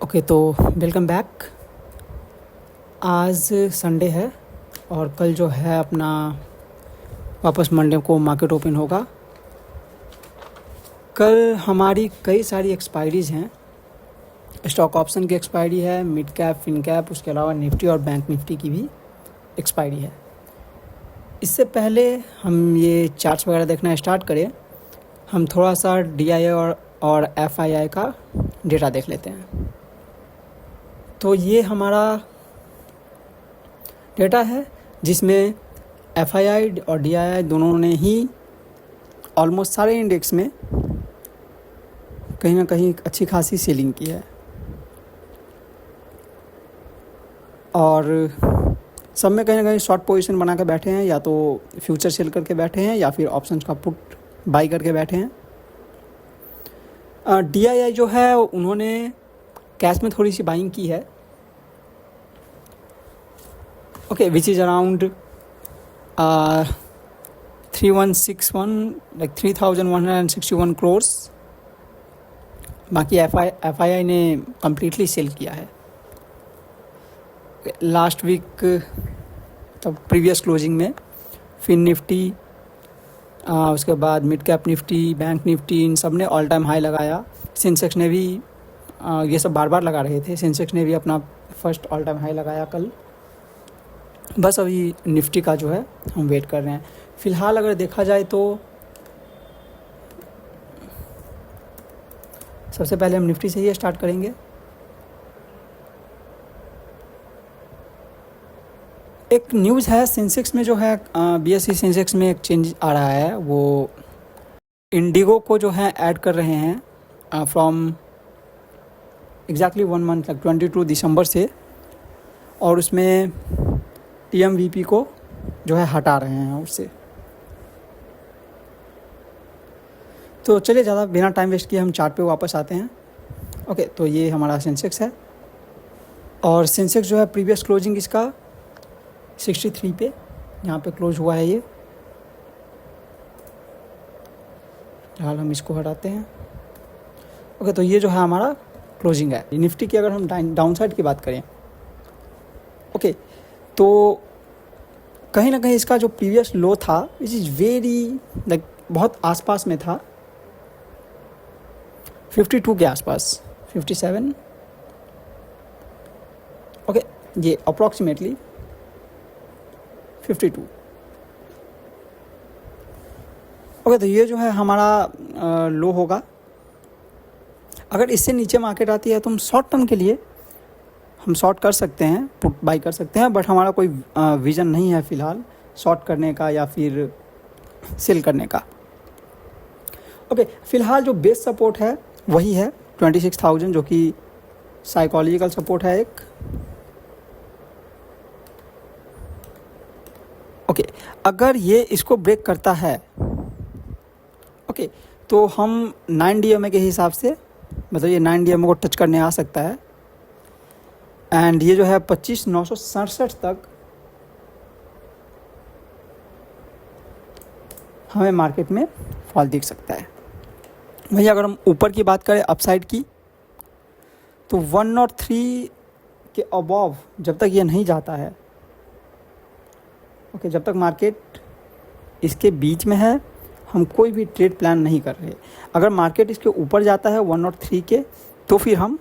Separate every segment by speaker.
Speaker 1: Okay तो welcome back. आज Sunday है और कल जो है अपना वापस मंडे को मार्केट ओपन होगा। कल हमारी कई सारी एक्सपायरीज़ हैं। स्टॉक ऑप्शन की एक्सपायरी है, मिड कैप, फिन कैप, उसके अलावा निफ्टी और बैंक निफ्टी की भी एक्सपायरी है। इससे पहले हम ये चार्ट्स वगैरह देखना स्टार्ट करें, हम थोड़ा सा DII और FII का डेटा देख लेते हैं। तो ये हमारा डेटा है जिसमें FII और DII दोनों ने ही ऑलमोस्ट सारे इंडेक्स में कहीं ना कहीं अच्छी खासी सेलिंग की है और सब में कहीं ना कहीं शॉर्ट पोजीशन बना के बैठे हैं, या तो फ्यूचर सेल करके बैठे हैं या फिर ऑप्शंस का पुट बाई करके बैठे हैं। DII जो है उन्होंने कैश में थोड़ी सी बाइंग की है, okay, which is around 3161 like 3161 crores. बाकी FII ने कम्प्लीटली सेल किया है। लास्ट वीक तब प्रीवियस क्लोजिंग में फिन निफ्टी, उसके बाद mid cap Nifty, bank Nifty, इन सब ने ऑल टाइम हाई लगाया। सेंसेक्स ने भी ये सब बार बार लगा रहे थे। सेंसेक्स ने भी अपना फर्स्ट ऑल टाइम हाई लगाया कल। बस अभी निफ्टी का जो है हम वेट कर रहे हैं। फ़िलहाल अगर देखा जाए तो सबसे पहले हम निफ्टी से ही स्टार्ट करेंगे। एक न्यूज़ है सेंसेक्स में जो है, BSE सेंसेक्स में एक चेंज आ रहा है। वो इंडिगो को जो है ऐड कर रहे हैं फ्रॉम एग्जैक्टली 1 मंथ तक 22 दिसंबर से, और उसमें TMVP को जो है हटा रहे हैं उससे। तो चलिए ज़्यादा बिना टाइम वेस्ट किए हम चार्ट पे वापस आते हैं। ओके, तो ये हमारा सेंसेक्स है और सेंसेक्स जो है प्रीवियस क्लोजिंग इसका 63 पे यहाँ पे क्लोज हुआ है। ये फिलहाल हम इसको हटाते हैं। ओके, तो ये जो है हमारा क्लोजिंग है। निफ्टी की अगर हम डाउन साइड की बात करें, ओके, तो कहीं ना कहीं इसका जो प्रीवियस लो था विच इज़ वेरी लाइक बहुत आसपास में था, 52 के आसपास, 57, ओके, ये अप्रॉक्सीमेटली 52। ओके, तो ये जो है हमारा लो होगा। अगर इससे नीचे मार्केट आती है तो हम शॉर्ट टर्म के लिए हम शॉर्ट कर सकते हैं, पुट बाई कर सकते हैं, बट हमारा कोई विज़न नहीं है फ़िलहाल शॉर्ट करने का या फिर सेल करने का। ओके, फ़िलहाल जो बेस सपोर्ट है वही है 26,000, जो कि साइकोलॉजिकल सपोर्ट है एक। ओके, अगर ये इसको ब्रेक करता है, ओके, तो हम 9 DMA के हिसाब से, मतलब ये 9 DMA को टच करने आ सकता है। एंड ये जो है 25,967 तक हमें मार्केट में फॉल दिख सकता है। वहीं अगर हम ऊपर की बात करें अपसाइड की, तो 103 के अबव जब तक ये नहीं जाता है, ओके, जब तक मार्केट इसके बीच में है, हम कोई भी ट्रेड प्लान नहीं कर रहे। अगर मार्केट इसके ऊपर जाता है 103 के, तो फिर हम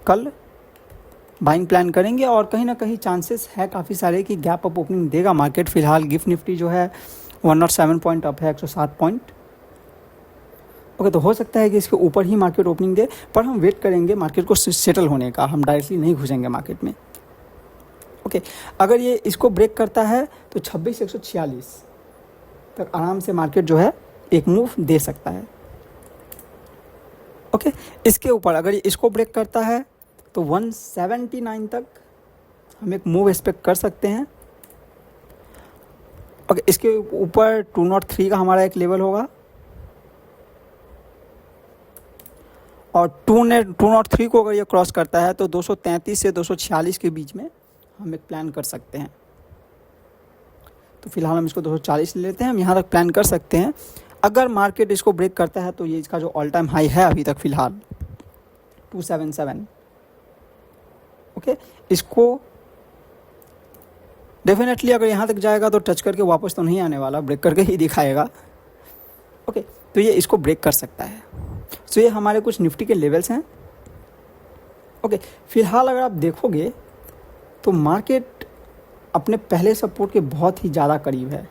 Speaker 1: कल बाइंग प्लान करेंगे और कहीं ना कहीं चांसेस है काफ़ी सारे कि गैप अप ओपनिंग देगा मार्केट। फ़िलहाल गिफ्ट निफ्टी जो है 107 पॉइंट अप है, 107 पॉइंट। ओके, तो हो सकता है कि इसके ऊपर ही मार्केट ओपनिंग दे, पर हम वेट करेंगे मार्केट को सेटल होने का, हम डायरेक्टली नहीं घुसेंगे मार्केट में। ओके, अगर ये इसको ब्रेक करता है तो 26,146 तक आराम से मार्केट जो है एक मूव दे सकता है। ओके, इसके ऊपर अगर ये इसको ब्रेक करता है तो 179 तक हम एक मूव एक्सपेक्ट कर सकते हैं। ओके, इसके ऊपर 203 का हमारा एक लेवल होगा और 203 को अगर ये क्रॉस करता है तो 233 से 246 के बीच में हम एक प्लान कर सकते हैं। तो फिलहाल हम इसको 240 ले लेते हैं, हम यहाँ तक प्लान कर सकते हैं। अगर मार्केट इसको ब्रेक करता है तो ये इसका जो ऑल टाइम हाई है अभी तक फ़िलहाल 277, ओके, इसको डेफिनेटली अगर यहाँ तक जाएगा तो टच करके वापस तो नहीं आने वाला, ब्रेक करके ही दिखाएगा। ओके, तो ये इसको ब्रेक कर सकता है। सो ये हमारे कुछ निफ्टी के लेवल्स हैं। ओके, फिलहाल अगर आप देखोगे तो मार्केट अपने पहले सपोर्ट के बहुत ही ज़्यादा करीब है।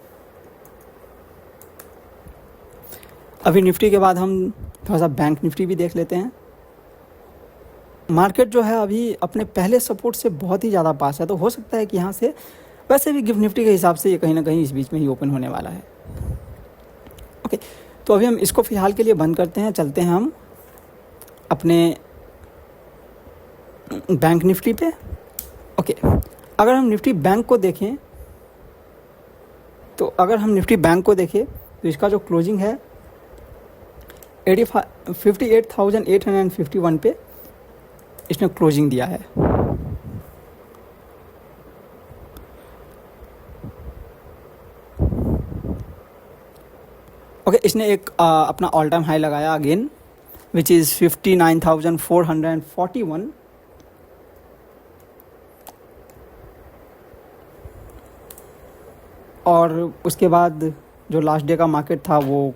Speaker 1: अभी निफ्टी के बाद हम थोड़ा सा बैंक निफ्टी भी देख लेते हैं। मार्केट जो है अभी अपने पहले सपोर्ट से बहुत ही ज़्यादा पास है, तो हो सकता है कि यहाँ से, वैसे भी गिफ्ट निफ्टी के हिसाब से ये कहीं ना कहीं इस बीच में ही ओपन होने वाला है। ओके, तो अभी हम इसको फ़िलहाल के लिए बंद करते हैं, चलते हैं हम अपने बैंक निफ्टी पे। ओके, अगर हम निफ्टी बैंक को देखें तो इसका जो क्लोजिंग है 58,851 पे इसने क्लोजिंग दिया है। ओके, इसने एक अपना ऑल टाइम हाई लगाया अगेन, विच इज़ 59,441। और उसके बाद जो लास्ट डे का मार्केट था वो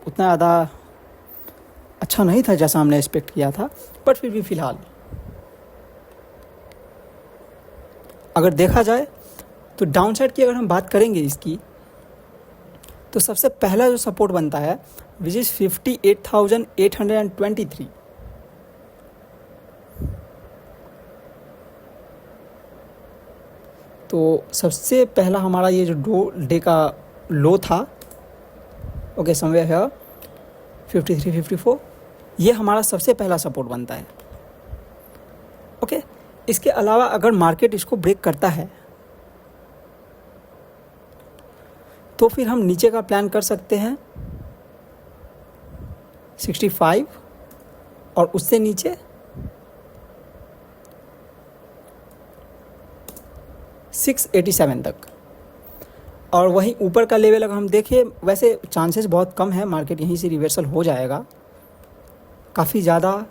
Speaker 1: उतना ज़्यादा अच्छा नहीं था जैसा हमने एक्सपेक्ट किया था, बट फिर भी फ़िलहाल अगर देखा जाए तो डाउनसाइड की अगर हम बात करेंगे इसकी, तो सबसे पहला जो सपोर्ट बनता है विच इज़ 58,823। तो सबसे पहला हमारा ये जो डे का लो था, ओके, समवेयर है 53-54, ये हमारा सबसे पहला सपोर्ट बनता है। ओके, इसके अलावा अगर मार्केट इसको ब्रेक करता है तो फिर हम नीचे का प्लान कर सकते हैं 65 और उससे नीचे 687 तक। और वहीं ऊपर का लेवल अगर हम देखें, वैसे चांसेस बहुत कम है मार्केट यहीं से रिवर्सल हो जाएगा, काफ़ी ज़्यादा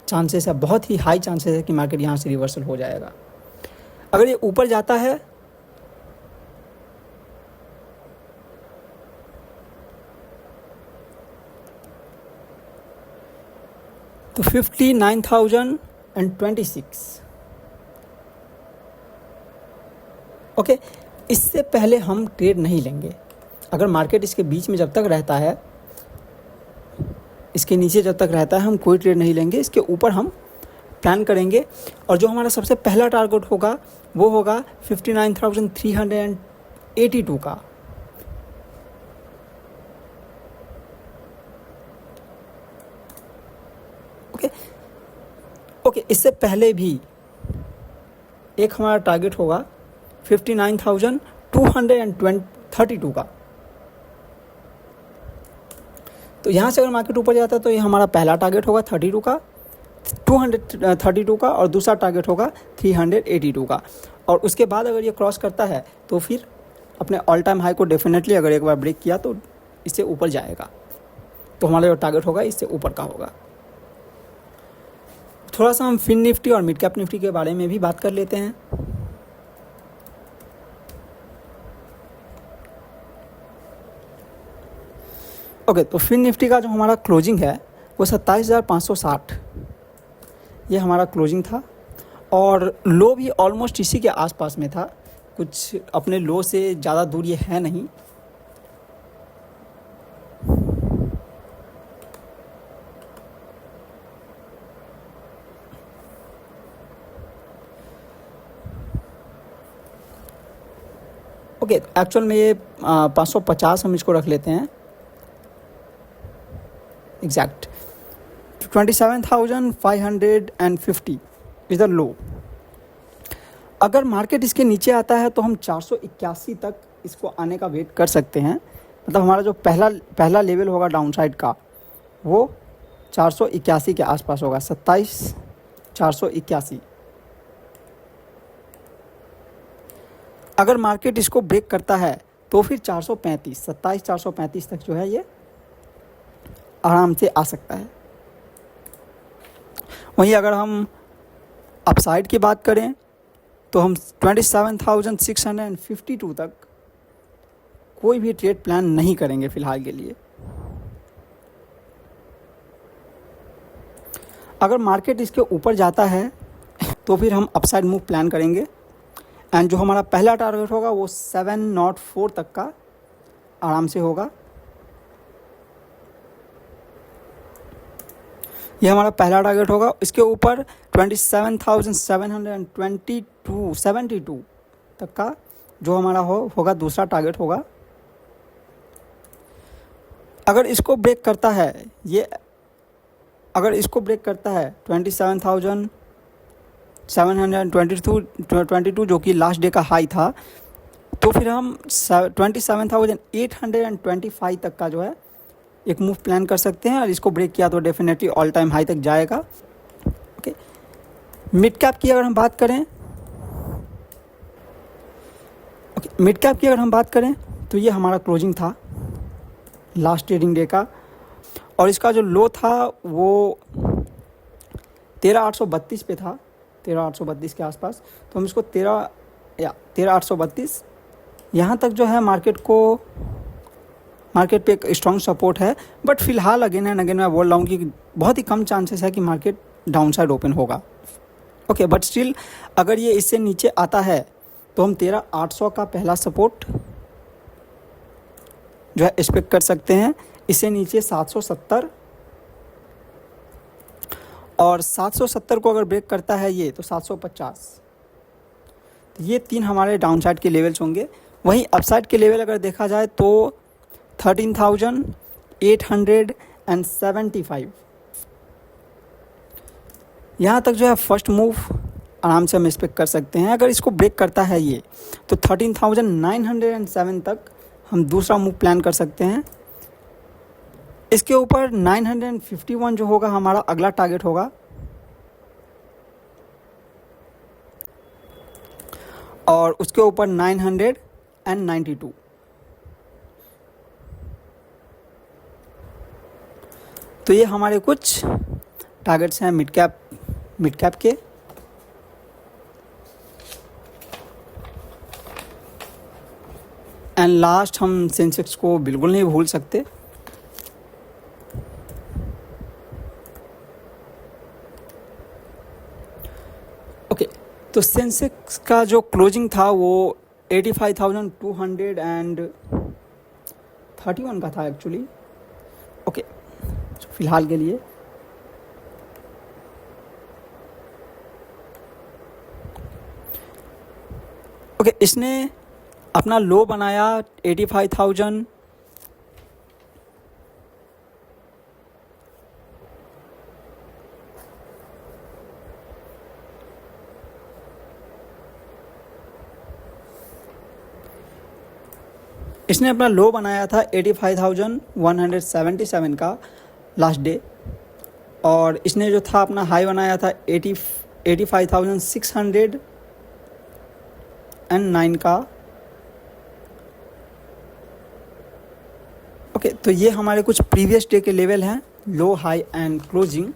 Speaker 1: चांसेस है, बहुत ही हाई चांसेस है कि मार्केट यहाँ से रिवर्सल हो जाएगा। अगर ये ऊपर जाता है तो 59,026, ओके, इससे पहले हम ट्रेड नहीं लेंगे। अगर मार्केट इसके बीच में जब तक रहता है, इसके नीचे जब तक रहता है, हम कोई ट्रेड नहीं लेंगे। इसके ऊपर हम प्लान करेंगे और जो हमारा सबसे पहला टारगेट होगा वो होगा 59,382 का। ओके, इससे पहले भी एक हमारा टारगेट होगा 59,232 का। तो यहाँ से अगर मार्केट ऊपर जाता है तो ये हमारा पहला टारगेट होगा 32 का, 232 का, और दूसरा टारगेट होगा 382 का। और उसके बाद अगर ये क्रॉस करता है तो फिर अपने ऑल टाइम हाई को डेफिनेटली अगर एक बार ब्रेक किया तो इससे ऊपर जाएगा, तो हमारा जो टारगेट होगा इससे ऊपर का होगा। थोड़ा सा हम फिन निफ्टी और मिड कैप निफ्टी के बारे में भी बात कर लेते हैं। ओके, तो फिन निफ्टी का जो हमारा क्लोजिंग है वो 27,560 ये हमारा क्लोजिंग था, और लो भी ऑलमोस्ट इसी के आसपास में था, कुछ अपने लो से ज़्यादा दूर ये है नहीं। ओके, एक्चुअल में ये 550 हम इसको रख लेते हैं एग्जैक्ट। 27,550 is the low. अगर मार्केट इसके नीचे आता है तो हम 481 तक इसको आने का वेट कर सकते हैं। मतलब हमारा जो पहला लेवल होगा डाउनसाइड का वो 481 के आसपास होगा, 27,481। अगर मार्केट इसको ब्रेक करता है तो फिर 435, 27,435 तक जो है ये आराम से आ सकता है। वहीं अगर हम अपसाइड की बात करें तो हम 27,652 तक कोई भी ट्रेड प्लान नहीं करेंगे फ़िलहाल के लिए। अगर मार्केट इसके ऊपर जाता है तो फिर हम अपसाइड मूव प्लान करेंगे। एंड जो हमारा पहला टारगेट होगा वो 704 तक का आराम से होगा। ये हमारा पहला टारगेट होगा। इसके ऊपर 27,772 तक का जो हमारा होगा दूसरा टारगेट होगा। अगर इसको ब्रेक करता है अगर इसको ब्रेक करता है 27,722 जो कि लास्ट डे का हाई था, तो फिर हम 27,825 तक का जो है एक मूव प्लान कर सकते हैं। और इसको ब्रेक किया तो डेफिनेटली ऑल टाइम हाई तक जाएगा। ओके, मिड कैप की अगर हम बात करें तो ये हमारा क्लोजिंग था लास्ट ट्रेडिंग डे का, और इसका जो लो था वो 13,832 पे था, 13,832 के आसपास। तो हम इसको 13,832 यहाँ तक जो है मार्केट पे एक स्ट्रॉन्ग सपोर्ट है। बट फिलहाल अगेन एंड अगेन मैं बोल रहा हूँ कि बहुत ही कम चांसेस है कि मार्केट डाउन साइड ओपन होगा। ओके, बट स्टिल अगर ये इससे नीचे आता है तो हम 13,800 का पहला सपोर्ट जो है एक्सपेक्ट कर सकते हैं। इससे नीचे 770, और 770 को अगर ब्रेक करता है ये तो 750। तो ये 3 हमारे डाउन साइड के लेवल्स होंगे। वहीं अपसाइड के लेवल अगर देखा जाए तो 13,875 यहाँ तक जो है फर्स्ट मूव आराम से हम एक्सपेक्ट कर सकते हैं। अगर इसको ब्रेक करता है ये तो 13,907 तक हम दूसरा मूव प्लान कर सकते हैं। इसके ऊपर 951 जो होगा हमारा अगला टारगेट होगा, और उसके ऊपर 992। तो ये हमारे कुछ टारगेट्स हैं मिड कैप के। एंड लास्ट हम सेंसेक्स को बिल्कुल नहीं भूल सकते। ओके, तो सेंसेक्स का जो क्लोजिंग था वो 85,231 का था एक्चुअली। ओके, फिलहाल के लिए ओके, इसने अपना लो बनाया 85,000 इसने अपना लो बनाया था 85,177 का लास्ट डे, और इसने जो था अपना हाई बनाया था 85,609 का। ओके, तो ये हमारे कुछ प्रीवियस डे के लेवल हैं, लो, हाई एंड क्लोजिंग।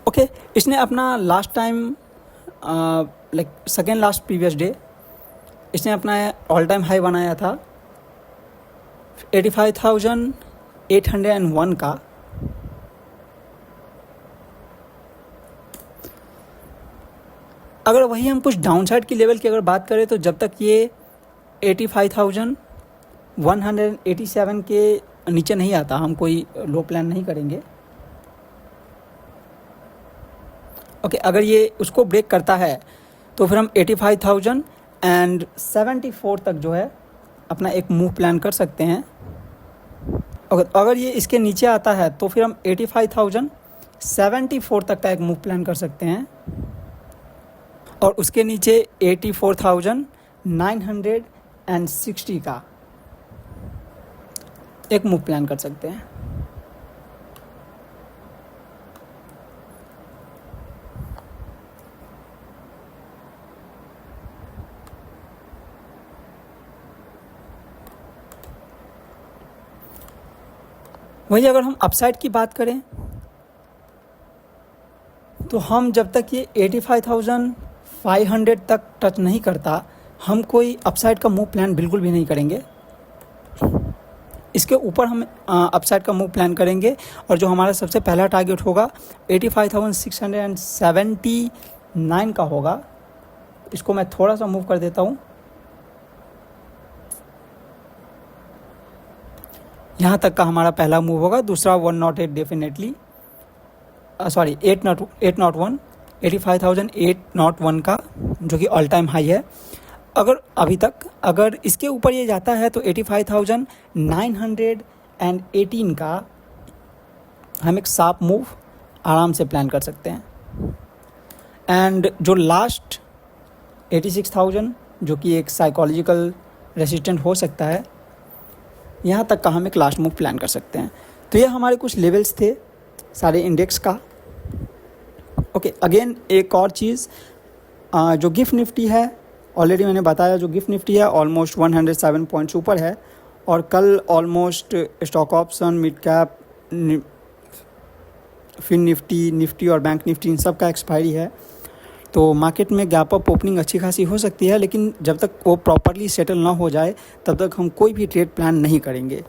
Speaker 1: ओके, इसने अपना last time like second last previous day इसने अपना ऑल टाइम हाई बनाया था 85,801 का। अगर वही हम कुछ डाउन साइड की लेवल की अगर बात करें तो जब तक ये 85,187 के नीचे नहीं आता हम कोई लो प्लान नहीं करेंगे। ओके, अगर ये उसको ब्रेक करता है तो फिर हम 85,074 तक जो है अपना एक मूव प्लान कर सकते हैं। अगर ये इसके नीचे आता है तो फिर हम 85,074 तक का एक मूव प्लान कर सकते हैं, और उसके नीचे 84,960 का एक मूव प्लान कर सकते हैं। वही अगर हम अपसाइड की बात करें तो हम जब तक ये 85,500 तक टच नहीं करता, हम कोई अपसाइड का मूव प्लान बिल्कुल भी नहीं करेंगे। इसके ऊपर हम अपसाइड का मूव प्लान करेंगे, और जो हमारा सबसे पहला टारगेट होगा 85,679 का होगा। इसको मैं थोड़ा सा मूव कर देता हूँ, यहाँ तक का हमारा पहला मूव होगा। दूसरा 108 डेफिनेटली, सॉरी 801, 85,801 का, जो कि ऑल टाइम हाई है। अगर अभी तक अगर इसके ऊपर ये जाता है तो 85,918 का हम एक शार्प मूव आराम से प्लान कर सकते हैं। एंड जो लास्ट 86,000, जो कि एक साइकोलॉजिकल रेसिस्टेंट हो सकता है, यहाँ तक का हम एक लास्ट मूव प्लान कर सकते हैं। तो ये हमारे कुछ लेवल्स थे सारे इंडेक्स का। ओके, अगेन एक और चीज़, जो गिफ्ट निफ्टी है, ऑलरेडी मैंने बताया, जो गिफ्ट निफ्टी है ऑलमोस्ट 107 पॉइंट्स ऊपर है, और कल almost stock option, mid cap, fin Nifty और बैंक निफ्टी, इन सब का एक्सपायरी है। तो मार्केट में गैप अप ओपनिंग अच्छी खासी हो सकती है, लेकिन जब तक वो प्रॉपरली सेटल ना हो जाए तब तक हम कोई भी ट्रेड प्लान नहीं करेंगे।